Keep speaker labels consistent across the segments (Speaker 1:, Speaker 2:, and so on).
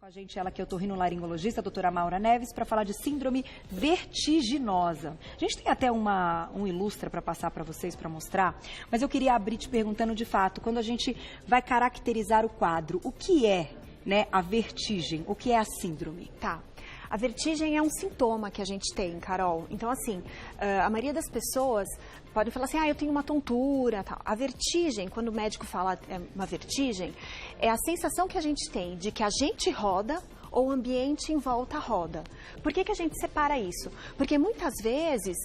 Speaker 1: Com a gente, ela que é otorrinolaringologista, a doutora Maura Neves, para falar de síndrome vertiginosa. A gente tem até um ilustra para passar para vocês, para mostrar, mas eu queria abrir te perguntando de fato, quando a gente vai caracterizar o quadro, o que é, né, a vertigem, o que é a síndrome?
Speaker 2: Tá. A vertigem é um sintoma que a gente tem, Carol. Então, assim, a maioria das pessoas pode falar assim, eu tenho uma tontura, tal. A vertigem, quando o médico fala uma vertigem, é a sensação que a gente tem de que a gente roda ou o ambiente em volta roda. Por que a gente separa isso? Porque muitas vezes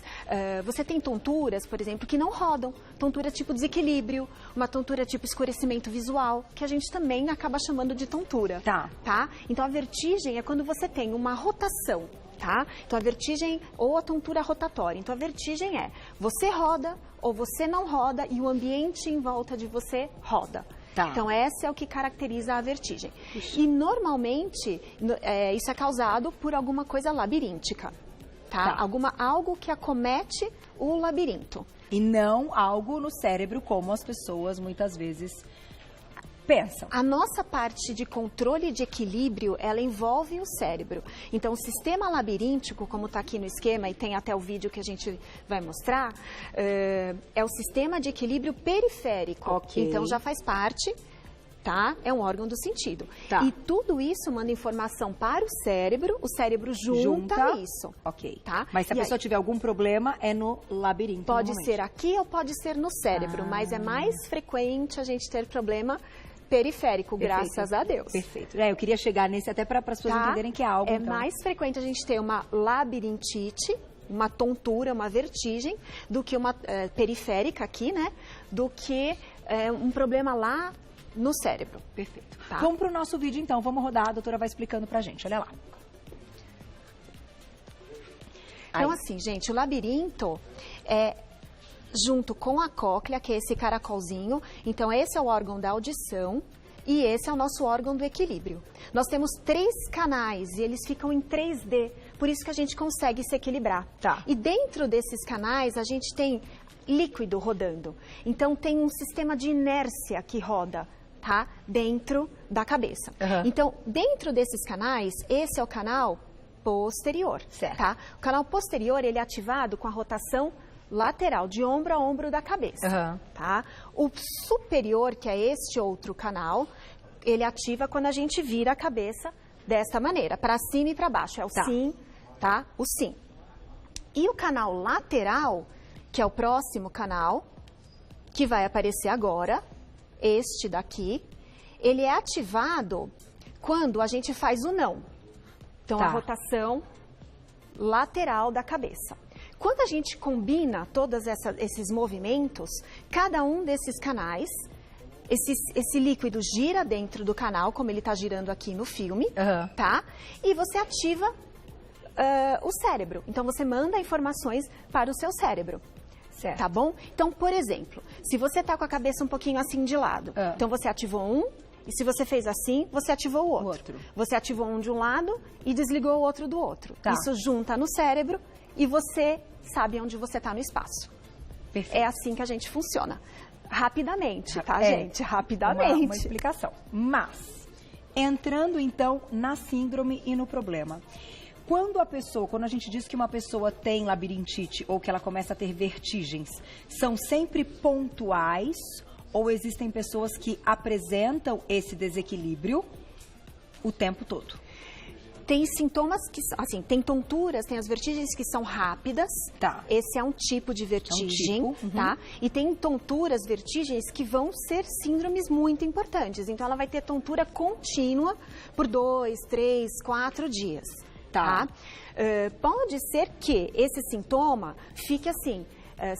Speaker 2: você tem tonturas, por exemplo, que não rodam. Tontura tipo desequilíbrio, uma tontura tipo escurecimento visual, que a gente também acaba chamando de tontura. Tá? Então a vertigem é quando você tem uma rotação. Tá? Então a vertigem ou a tontura rotatória. Então a vertigem é você roda ou você não roda e o ambiente em volta de você roda. Tá. Então, essa é o que caracteriza a vertigem. Ixi. E, normalmente, isso é causado por alguma coisa labiríntica, tá? Algo que acomete o labirinto.
Speaker 1: E não algo no cérebro, como as pessoas, muitas vezes, pensam.
Speaker 2: A nossa parte de controle de equilíbrio, ela envolve o cérebro. Então, o sistema labiríntico, como está aqui no esquema, e tem até o vídeo que a gente vai mostrar, é o sistema de equilíbrio periférico.
Speaker 1: Okay.
Speaker 2: Então, já faz parte, tá? É um órgão do sentido. Tá. E tudo isso manda informação para o cérebro junta isso.
Speaker 1: Ok. Tá? Mas se a pessoa tiver algum problema, é no labirinto.
Speaker 2: Pode ser aqui ou pode ser no cérebro, mas é mais frequente a gente ter problema periférico, graças a Deus.
Speaker 1: Perfeito. Eu queria chegar nesse até para as pessoas entenderem que é algo.
Speaker 2: É mais frequente a gente ter uma labirintite, uma tontura, uma vertigem, do que uma periférica aqui, né? Do que um problema lá no cérebro.
Speaker 1: Perfeito. Tá. Vamos para o nosso vídeo então. Vamos rodar, a doutora vai explicando para a gente. Olha lá.
Speaker 2: Então, assim, gente, o labirinto é junto com a cóclea, que é esse caracolzinho. Então, esse é o órgão da audição e esse é o nosso órgão do equilíbrio. Nós temos 3 canais e eles ficam em 3D, por isso que a gente consegue se equilibrar. Tá. E dentro desses canais, a gente tem líquido rodando. Então, tem um sistema de inércia que roda, tá? Dentro da cabeça. Uhum. Então, dentro desses canais, esse é o canal posterior, certo? Tá? O canal posterior, ele é ativado com a rotação lateral, de ombro a ombro da cabeça, tá? O superior, que é este outro canal, ele ativa quando a gente vira a cabeça desta maneira, para cima e para baixo. É o sim, tá? O sim. E o canal lateral, que é o próximo canal, que vai aparecer agora, este daqui, ele é ativado quando a gente faz o não. Então, a rotação lateral da cabeça. Quando a gente combina todos esses movimentos, cada um desses canais, esse líquido gira dentro do canal, como ele está girando aqui no filme, tá? E você ativa o cérebro. Então, você manda informações para o seu cérebro. Certo. Tá bom? Então, por exemplo, se você está com a cabeça um pouquinho assim de lado, então você ativou um, e se você fez assim, você ativou o outro. Você ativou um de um lado e desligou o outro do outro. Tá. Isso junta no cérebro e você sabe onde você está no espaço. Perfeito. É assim que a gente funciona. Rapidamente, tá, gente? Rapidamente.
Speaker 1: Uma explicação. Mas, entrando então na síndrome e no problema. Quando a gente diz que uma pessoa tem labirintite ou que ela começa a ter vertigens, são sempre pontuais ou existem pessoas que apresentam esse desequilíbrio o tempo todo?
Speaker 2: Tem sintomas que, assim, tem tonturas, tem as vertigens que são rápidas. Tá. Esse é um tipo de vertigem, tá? E tem tonturas, vertigens que vão ser síndromes muito importantes. Então, ela vai ter tontura contínua por 2, 3, 4 dias. Tá? Pode ser que esse sintoma fique assim,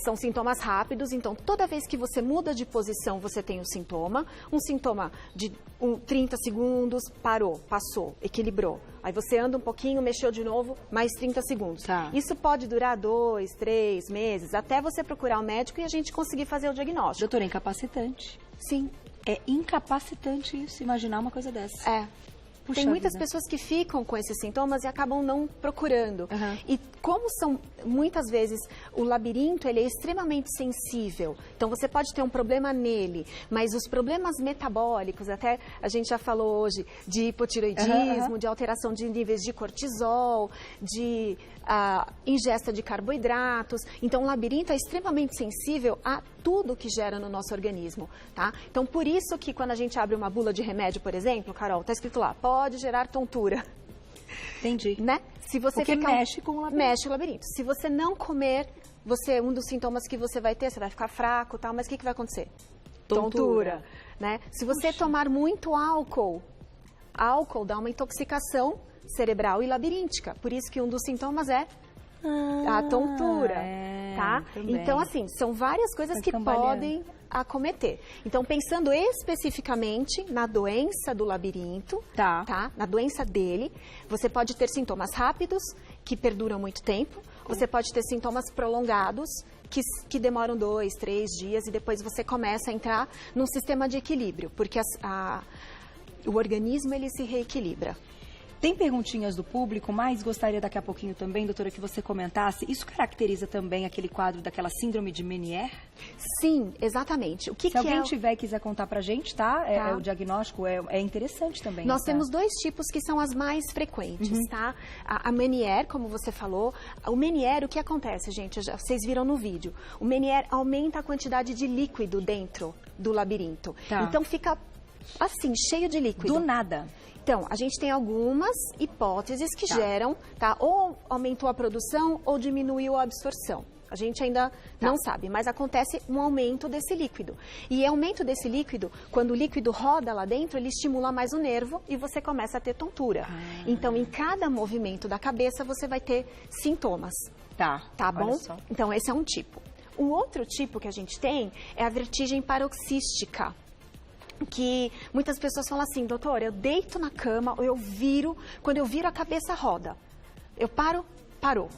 Speaker 2: são sintomas rápidos, então toda vez que você muda de posição você tem um sintoma de 30 segundos, parou, passou, equilibrou. Aí você anda um pouquinho, mexeu de novo, mais 30 segundos. Tá. Isso pode durar 2, 3 meses, até você procurar um médico e a gente conseguir fazer o diagnóstico.
Speaker 1: Doutora, é incapacitante.
Speaker 2: Sim.
Speaker 1: É incapacitante isso, imaginar uma coisa dessa. Puxa
Speaker 2: tem muitas
Speaker 1: vida.
Speaker 2: pessoas que ficam com esses sintomas e acabam não procurando. E como são, muitas vezes, o labirinto, ele é extremamente sensível. Então, você pode ter um problema nele, mas os problemas metabólicos, até a gente já falou hoje de hipotireoidismo, de alteração de níveis de cortisol, de ingesta de carboidratos. Então, o labirinto é extremamente sensível a tudo que gera no nosso organismo, tá? Então, por isso que quando a gente abre uma bula de remédio, por exemplo, Carol, tá escrito lá, pode gerar tontura.
Speaker 1: Entendi.
Speaker 2: Né? Se você
Speaker 1: Porque mexe com o labirinto.
Speaker 2: Mexe o labirinto. Se você não comer, um dos sintomas que você vai ter, você vai ficar fraco, tal, mas o que vai acontecer? Tontura. Né? Se você tomar muito álcool dá uma intoxicação cerebral e labiríntica. Por isso que um dos sintomas é a tontura, tá?
Speaker 1: Também.
Speaker 2: Então, assim, são várias coisas que podem acometer. Então, pensando especificamente na doença do labirinto, tá? Na doença dele, você pode ter sintomas rápidos, que perduram muito tempo. Você pode ter sintomas prolongados, que demoram 2, 3 dias, e depois você começa a entrar num sistema de equilíbrio, porque o organismo, ele se reequilibra.
Speaker 1: Tem perguntinhas do público, mas gostaria daqui a pouquinho também, doutora, que você comentasse. Isso caracteriza também aquele quadro daquela síndrome de Meniere?
Speaker 2: Sim, exatamente.
Speaker 1: Se alguém tiver e quiser contar pra gente, tá? O diagnóstico é interessante também.
Speaker 2: Nós temos 2 tipos que são as mais frequentes, tá? A Meniere, como você falou. O Meniere, o que acontece, gente? Vocês viram no vídeo. O Meniere aumenta a quantidade de líquido dentro do labirinto. Então fica assim, cheio de líquido.
Speaker 1: Do nada.
Speaker 2: Então, a gente tem algumas hipóteses que geram, tá? Ou aumentou a produção ou diminuiu a absorção. A gente ainda não sabe, mas acontece um aumento desse líquido. E aumento desse líquido, quando o líquido roda lá dentro, ele estimula mais o nervo e você começa a ter tontura. Então, em cada movimento da cabeça, você vai ter sintomas. Tá bom? Então, esse é um tipo. O outro tipo que a gente tem é a vertigem paroxística. Que muitas pessoas falam assim, doutora, eu deito na cama, ou quando eu viro a cabeça roda. Eu parou.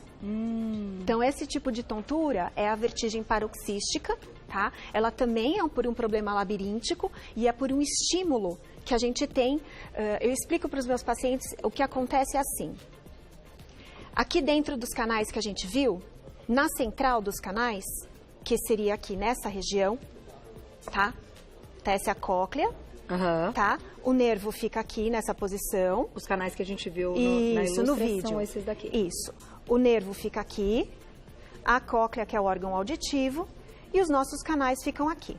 Speaker 2: Então, esse tipo de tontura é a vertigem paroxística, tá? Ela também é por um problema labiríntico e é por um estímulo que a gente tem. Eu explico para os meus pacientes, o que acontece é assim. Aqui dentro dos canais que a gente viu, na central dos canais, que seria aqui nessa região, tá? Essa é a cóclea, tá? O nervo fica aqui nessa posição.
Speaker 1: Os canais que a gente viu na ilustração
Speaker 2: no vídeo.
Speaker 1: São esses daqui.
Speaker 2: Isso. O nervo fica aqui, a cóclea, que é o órgão auditivo, e os nossos canais ficam aqui.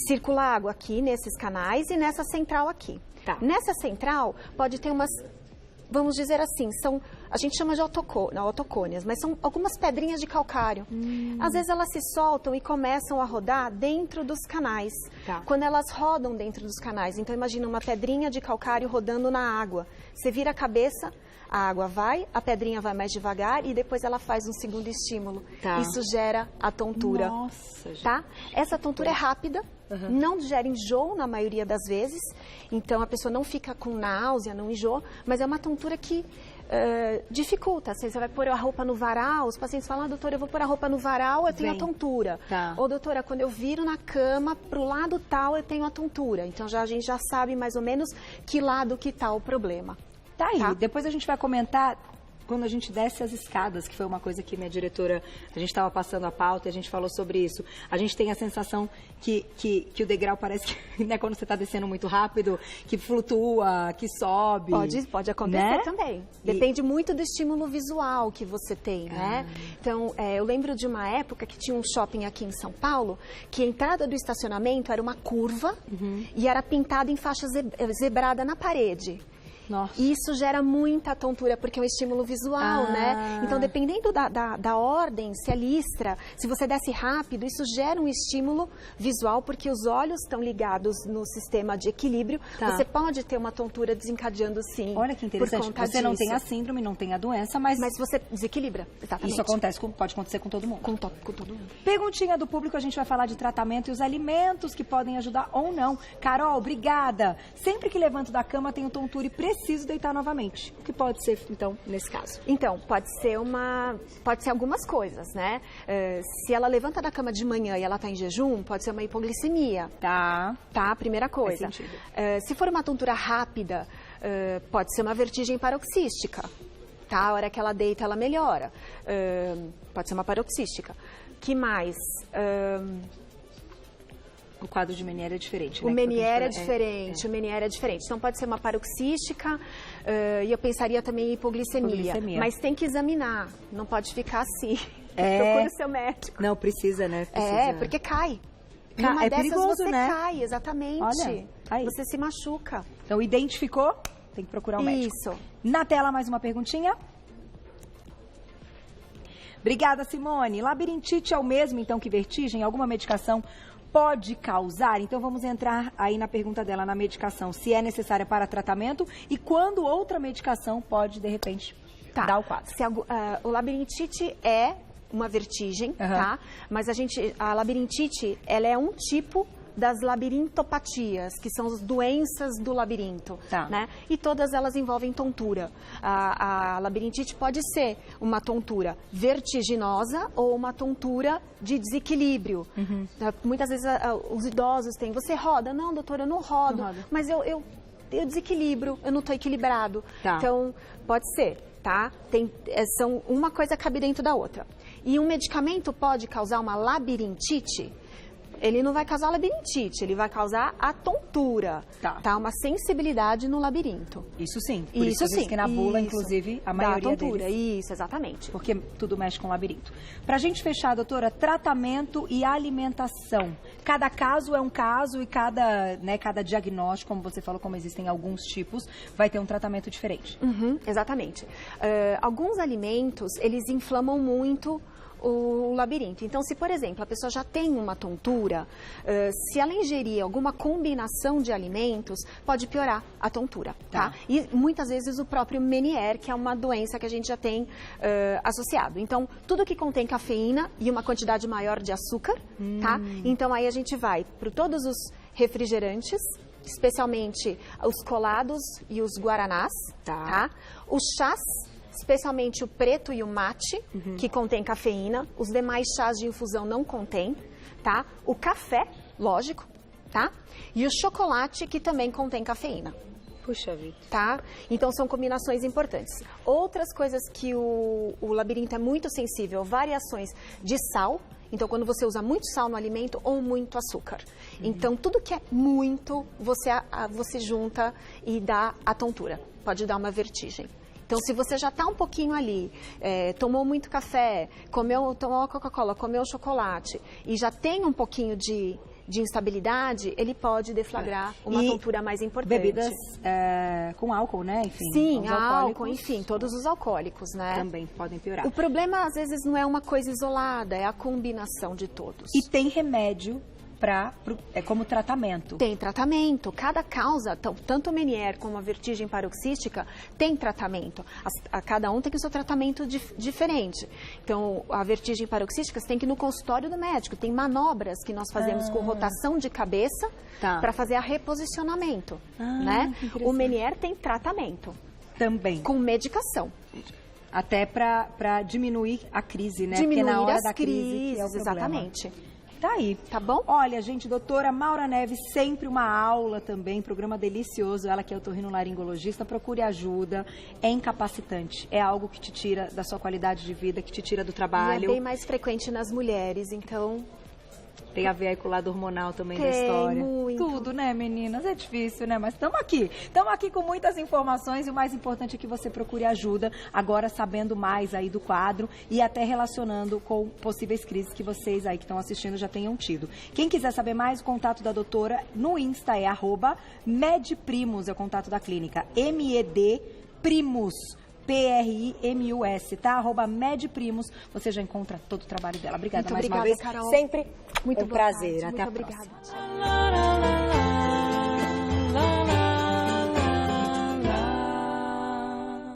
Speaker 2: Circula água aqui nesses canais e nessa central aqui. Nessa central pode ter umas, vamos dizer assim, a gente chama de autocônias, mas são algumas pedrinhas de calcário. Às vezes elas se soltam e começam a rodar dentro dos canais. Quando elas rodam dentro dos canais, então imagina uma pedrinha de calcário rodando na água. Você vira a cabeça, a água vai, a pedrinha vai mais devagar e depois ela faz um segundo estímulo. Isso gera a tontura.
Speaker 1: Nossa, gente.
Speaker 2: Tá? Essa tontura é rápida, não gera enjoo na maioria das vezes, então a pessoa não fica com náusea, não enjoa, mas é uma tontura que dificulta. Você vai pôr a roupa no varal, os pacientes falam, doutora, eu vou pôr a roupa no varal, eu tenho a tontura. Ou, doutora, quando eu viro na cama, pro lado tal, eu tenho a tontura. Então, a gente já sabe mais ou menos que lado que tá o problema.
Speaker 1: Tá aí. Depois a gente vai comentar quando a gente desce as escadas, que foi uma coisa que minha diretora, a gente estava passando a pauta e a gente falou sobre isso. A gente tem a sensação que o degrau parece que, né, quando você está descendo muito rápido, que flutua, que sobe.
Speaker 2: Pode acontecer também. Depende muito do estímulo visual que você tem, né? Então, eu lembro de uma época que tinha um shopping aqui em São Paulo, que a entrada do estacionamento era uma curva e era pintada em faixa zebrada na parede.
Speaker 1: Nossa.
Speaker 2: E isso gera muita tontura, porque é um estímulo visual, né? Então, dependendo da ordem, se é listra, se você desce rápido, isso gera um estímulo visual, porque os olhos estão ligados no sistema de equilíbrio. Você pode ter uma tontura desencadeando, sim.
Speaker 1: Olha que interessante. Você não tem a síndrome, não tem a doença, mas
Speaker 2: você desequilibra. Exatamente.
Speaker 1: Isso pode acontecer com todo mundo.
Speaker 2: Com todo mundo.
Speaker 1: Perguntinha do público, a gente vai falar de tratamento e os alimentos que podem ajudar ou não. Carol, obrigada. Sempre que levanto da cama, tenho tontura e preciso deitar novamente. O que pode ser, então, nesse caso?
Speaker 2: Então, pode ser algumas coisas, né? Se ela levanta da cama de manhã e ela está em jejum, pode ser uma hipoglicemia.
Speaker 1: Tá.
Speaker 2: Primeira coisa.
Speaker 1: Faz sentido.
Speaker 2: Se for uma tontura rápida, Pode ser uma vertigem paroxística, tá? A hora que ela deita, ela melhora. Pode ser uma paroxística. Que mais?
Speaker 1: O quadro de Meniere é diferente, né?
Speaker 2: O Meniere é diferente, o Meniere é diferente. Então, pode ser uma paroxística, e eu pensaria também em hipoglicemia. Mas tem que examinar, não pode ficar assim. Procure o seu médico.
Speaker 1: Não, precisa, né? Precisa.
Speaker 2: Porque cai.
Speaker 1: É perigoso,
Speaker 2: você
Speaker 1: né?
Speaker 2: cai, exatamente.
Speaker 1: Olha, aí.
Speaker 2: Você se machuca.
Speaker 1: Então, identificou? Tem que procurar um médico.
Speaker 2: Isso.
Speaker 1: Na tela, mais uma perguntinha. Obrigada, Simone. Labirintite é o mesmo, então, que vertigem? Alguma medicação pode causar? Então, vamos entrar aí na pergunta dela, na medicação. Se é necessária para tratamento e quando outra medicação pode, de repente, dar o quadro.
Speaker 2: O labirintite é uma vertigem, tá? Mas a labirintite, ela é um tipo das labirintopatias, que são as doenças do labirinto, né? E todas elas envolvem tontura. A labirintite pode ser uma tontura vertiginosa ou uma tontura de desequilíbrio. Muitas vezes os idosos têm, você roda? Não, doutora, eu não rodo, mas eu desequilibro, eu não estou equilibrado. Então, pode ser, tá? São uma coisa cabe dentro da outra. E um medicamento pode causar uma labirintite? Ele não vai causar labirintite, ele vai causar a tontura, tá? Uma sensibilidade no labirinto.
Speaker 1: Isso sim, por isso sim. Que na bula, inclusive, a maioria
Speaker 2: da tontura,
Speaker 1: deles.
Speaker 2: Isso, exatamente.
Speaker 1: Porque tudo mexe com labirinto. Pra gente fechar, doutora, tratamento e alimentação. Cada caso é um caso e cada diagnóstico, como você falou, como existem alguns tipos, vai ter um tratamento diferente.
Speaker 2: Exatamente. Alguns alimentos, eles inflamam muito o labirinto. Então, se, por exemplo, a pessoa já tem uma tontura, se ela ingerir alguma combinação de alimentos, pode piorar a tontura, tá? E muitas vezes o próprio Meniere, que é uma doença que a gente já tem associado. Então, tudo que contém cafeína e uma quantidade maior de açúcar, tá? Então, aí a gente vai para todos os refrigerantes, especialmente os colados e os guaranás, tá? Os chás, especialmente o preto e o mate, que contém cafeína. Os demais chás de infusão não contém, tá? O café, lógico, tá? E o chocolate, que também contém cafeína.
Speaker 1: Puxa vida.
Speaker 2: Tá? Então, são combinações importantes. Outras coisas que o labirinto é muito sensível, variações de sal. Então, quando você usa muito sal no alimento ou muito açúcar. Então, tudo que é muito, você junta e dá a tontura. Pode dar uma vertigem. Então, se você já está um pouquinho ali, tomou muito café, tomou Coca-Cola, comeu chocolate e já tem um pouquinho de instabilidade, ele pode deflagrar uma tontura mais importante.
Speaker 1: Bebidas com álcool, né? Enfim,
Speaker 2: sim, álcool, enfim, todos os alcoólicos, né?
Speaker 1: Também podem piorar.
Speaker 2: O problema, às vezes, não é uma coisa isolada, é a combinação de todos.
Speaker 1: E tem remédio como tratamento.
Speaker 2: Tem tratamento. Cada causa, tanto o Meniere como a vertigem paroxística, tem tratamento. Cada um tem o seu tratamento diferente. Então, a vertigem paroxística, você tem que ir no consultório do médico. Tem manobras que nós fazemos com rotação de cabeça para fazer a reposicionamento. Né? O Meniere tem tratamento.
Speaker 1: Também.
Speaker 2: Com medicação.
Speaker 1: Até para diminuir a crise, né?
Speaker 2: Diminuir
Speaker 1: porque na hora
Speaker 2: as
Speaker 1: da crise
Speaker 2: crises,
Speaker 1: é o problema.
Speaker 2: exatamente.
Speaker 1: Tá aí.
Speaker 2: Tá bom?
Speaker 1: Olha, gente, doutora Maura Neves, sempre uma aula também, programa delicioso. Ela que é otorrinolaringologista, procure ajuda. É incapacitante. É algo que te tira da sua qualidade de vida, que te tira do trabalho.
Speaker 2: E é bem mais frequente nas mulheres, então...
Speaker 1: Tem a ver aí com o lado hormonal também da história.
Speaker 2: Muito.
Speaker 1: Tudo, né, meninas? É difícil, né? Mas estamos aqui. Estamos aqui com muitas informações e o mais importante é que você procure ajuda, agora sabendo mais aí do quadro e até relacionando com possíveis crises que vocês aí que estão assistindo já tenham tido. Quem quiser saber mais, o contato da doutora no Insta é @medprimus, é o contato da clínica. MEDPrimus. PRIMUS, tá? @medprimus. Você já encontra todo o trabalho dela. Obrigada
Speaker 2: muito
Speaker 1: mais
Speaker 2: obrigada,
Speaker 1: uma vez.
Speaker 2: Carol.
Speaker 1: Sempre
Speaker 2: muito
Speaker 1: um prazer.
Speaker 2: Tarde.
Speaker 1: Até
Speaker 2: muito
Speaker 1: a próxima.
Speaker 2: Obrigada.